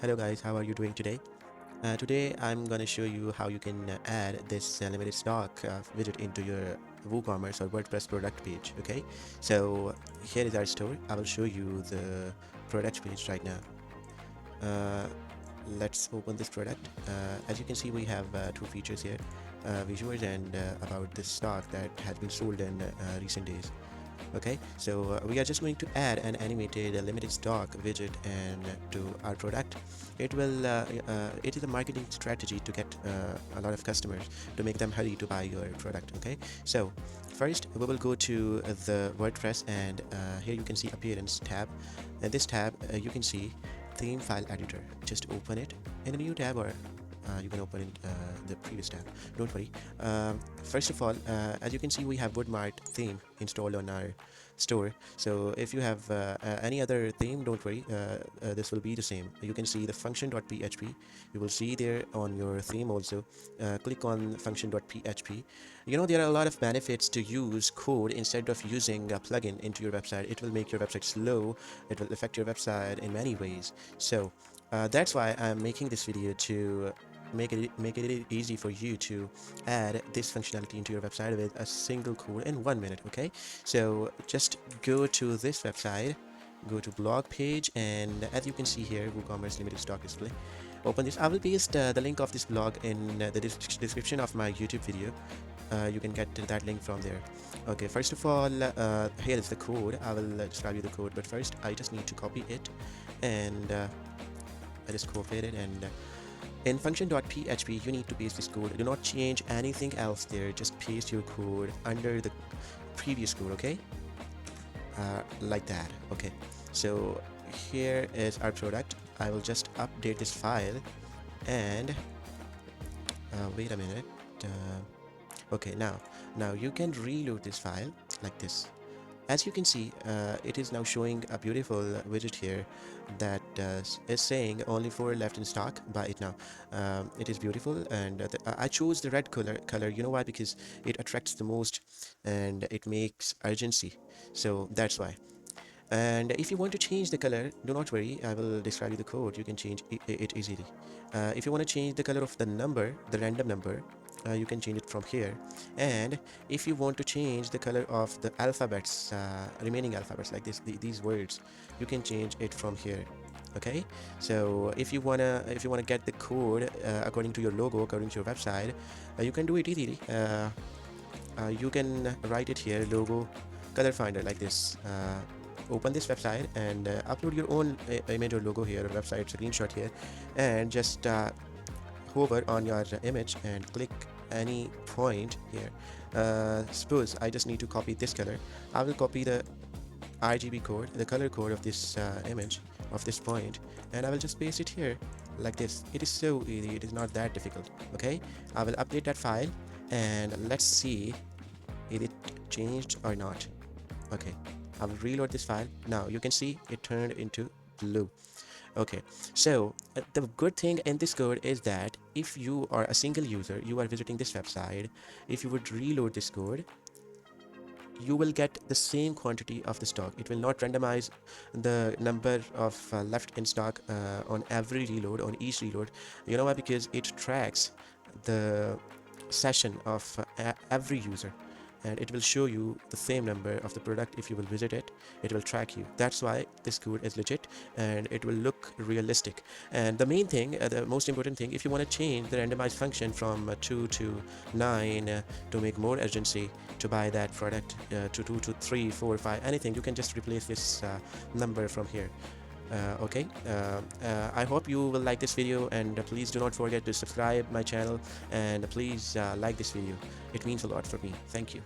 Hello guys, how are you doing today? Today I'm gonna show you how you can add this limited stock widget into your WooCommerce or WordPress product page. Okay, so here is our store. I will show you the product page right now. Uh, let's open this product. As you can see, we have two features here: visuals and about the stock that has been sold in recent days. Okay, so we are just going to add an animated limited stock widget and to our product. It is a marketing strategy to get a lot of customers, to make them hurry to buy your product. Okay, so first we will go to the WordPress, and here you can see appearance tab. In this tab you can see theme file editor. Just open it in a new tab, or you can open it the previous tab. Don't worry. First of all, as you can see, we have Woodmart theme installed on our store. So if you have any other theme, don't worry, this will be the same. You can see the function.php. You will see there on your theme also. Click on function.php. You know, there are a lot of benefits to use code instead of using a plugin into your website. It will make your website slow. It will affect your website in many ways. So that's why I'm making this video, to make it easy for you to add this functionality into your website with a single code in 1 minute. Okay, so just go to this website, go to blog page, and as you can see here, WooCommerce limited stock display. Open this. I will paste the link of this blog in the description of my YouTube video. You can get that link from there. Okay, first of all, here is the code. I will describe you the code, but first I just need to copy it, and I just copied it, and in function.php you need to paste this code. Do not change anything else there, just paste your code under the previous code. Okay, like that. Okay, so here is our product. I will just update this file, and wait a minute. Okay, now you can reload this file like this. As you can see, it is now showing a beautiful widget here that is saying only 4 left in stock. Buy it now. It is beautiful, and I chose the red color. You know why? Because it attracts the most, and it makes urgency. So that's why. And if you want to change the color, do not worry, I will describe you the code. You can change it easily. If you want to change the color of the number, the random number, you can change it from here. And if you want to change the color of the alphabets, remaining alphabets like these words, you can change it from here. Okay, so if you wanna get the code according to your logo, according to your website, you can do it easily. You can write it here, logo color finder, like this. Open this website and upload your own image or logo here, or website screenshot here, and just hover on your image and click any point here. Suppose I just need to copy this color. I will copy the RGB code, the color code of this image, of this point, and I will just paste it here like this. It is so easy, it is not that difficult. Okay, I will update that file, and let's see if it changed or not. Okay, I will reload this file. Now you can see it turned into blue. Okay, so the good thing in this code is that if you are a single user, you are visiting this website, if you would reload this code, you will get the same quantity of the stock. It will not randomize the number of left in stock on every reload, on each reload. You know why? Because it tracks the session of every user, and it will show you the same number of the product. If you will visit it, it will track you. That's why this code is legit, and it will look realistic. And the main thing, the most important thing, if you want to change the randomized function from 2 to 9 to make more urgency to buy that product, to 2 to 3, 4, 5, anything, you can just replace this number from here. Okay, I hope you will like this video, and please do not forget to subscribe my channel, and please like this video. It means a lot for me. Thank you.